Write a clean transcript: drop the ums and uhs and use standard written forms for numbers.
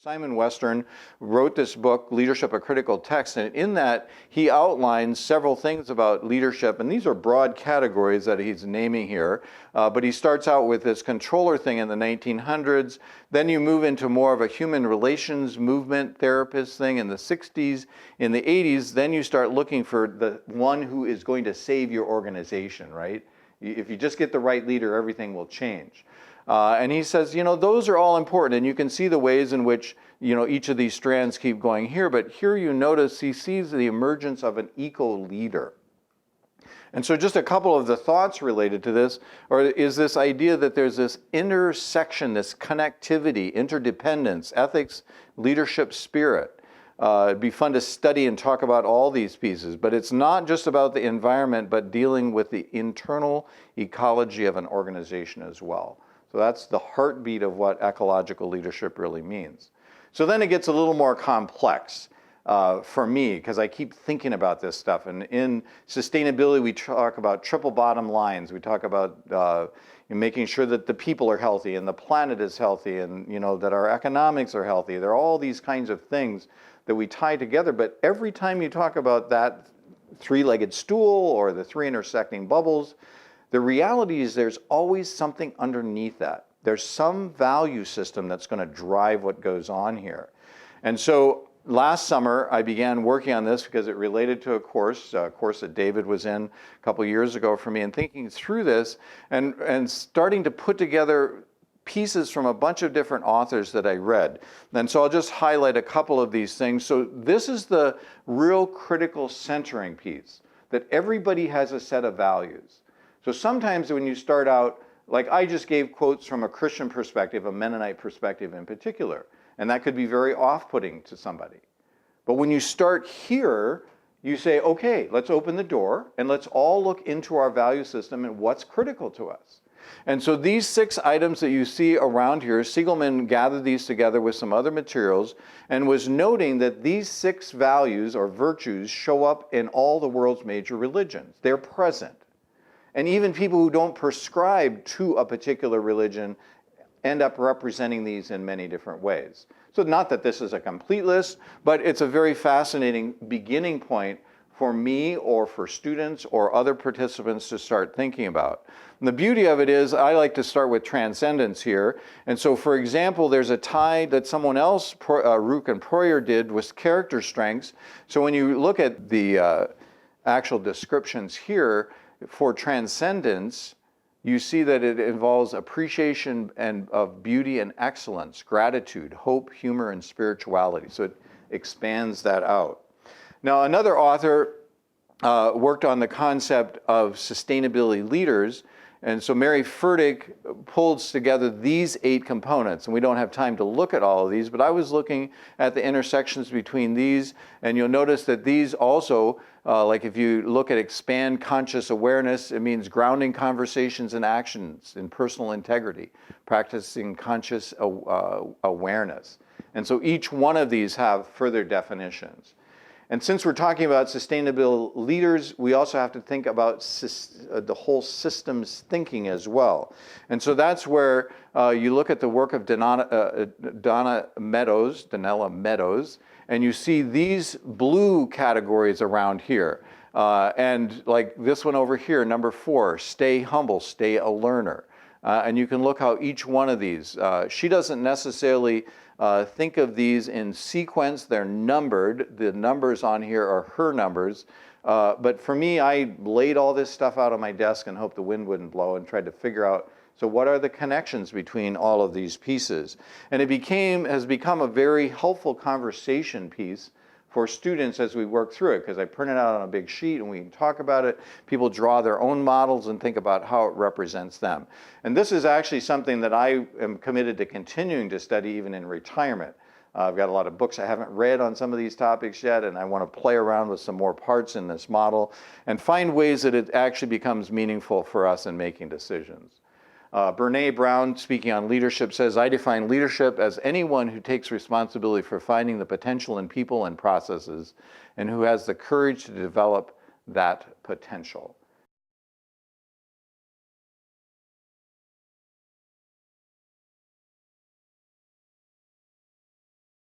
Simon Western wrote this book, Leadership, a Critical Text, and in that he outlines several things about leadership, and these are broad categories that he's naming here, but he starts out with this controller thing in the 1900s, then you move into more of a human relations movement therapist thing in the 60s, in the 80s, then you start looking for the one who is going to save your organization, right? If you just get the right leader, everything will change. And he says, those are all important, and you can see the ways in which, each of these strands keep going here, but here you notice he sees the emergence of an eco-leader. And so just a couple of the thoughts related to this is this idea that there's this intersection, this connectivity, interdependence, ethics, leadership, spirit. It'd be fun to study and talk about all these pieces, but it's not just about the environment, but dealing with the internal ecology of an organization as well. So that's the heartbeat of what ecological leadership really means. So then it gets a little more complex for me, because I keep thinking about this stuff. And in sustainability, we talk about triple bottom lines. We talk about making sure that the people are healthy and the planet is healthy, and that our economics are healthy. There are all these kinds of things that we tie together. But every time you talk about that three-legged stool or the three intersecting bubbles, the reality is there's always something underneath that. There's some value system that's going to drive what goes on here. And so last summer, I began working on this because it related to a course that David was in a couple years ago for me, and thinking through this and starting to put together pieces from a bunch of different authors that I read. And so I'll just highlight a couple of these things. So this is the real critical centering piece, that everybody has a set of values. So sometimes when you start out, like I just gave quotes from a Christian perspective, a Mennonite perspective in particular, and that could be very off-putting to somebody. But when you start here, you say, okay, let's open the door and let's all look into our value system and what's critical to us. And so these 6 items that you see around here, Siegelman gathered these together with some other materials and was noting that these 6 values or virtues show up in all the world's major religions. They're present. And even people who don't prescribe to a particular religion end up representing these in many different ways. So not that this is a complete list, but it's a very fascinating beginning point for me or for students or other participants to start thinking about. And the beauty of it is I like to start with transcendence here. And so, for example, there's a tie that someone else, Rook and Proyer, did with character strengths. So when you look at the actual descriptions here, for transcendence, you see that it involves appreciation of beauty and excellence, gratitude, hope, humor, and spirituality. So it expands that out. Now, another author worked on the concept of sustainability leaders. And so Mary Furtick pulls together these 8 components, and we don't have time to look at all of these, but I was looking at the intersections between these, and you'll notice that these also, like if you look at expand conscious awareness, it means grounding conversations and actions in personal integrity, practicing conscious awareness. And so each one of these have further definitions. And since we're talking about sustainable leaders, we also have to think about the whole systems thinking as well. And so that's where you look at the work of Donella Meadows, and you see these blue categories around here. And like this one over here, number 4, stay humble, stay a learner. And you can look how each one of these, she doesn't necessarily think of these in sequence. They're numbered. The numbers on here are her numbers. But for me, I laid all this stuff out on my desk and hoped the wind wouldn't blow and tried to figure out, so what are the connections between all of these pieces? And it has become a very helpful conversation piece for students as we work through it, because I print it out on a big sheet and we can talk about it. People draw their own models and think about how it represents them. And this is actually something that I am committed to continuing to study even in retirement. I've got a lot of books I haven't read on some of these topics yet, and I want to play around with some more parts in this model and find ways that it actually becomes meaningful for us in making decisions. Brene Brown, speaking on leadership, says, I define leadership as anyone who takes responsibility for finding the potential in people and processes and who has the courage to develop that potential.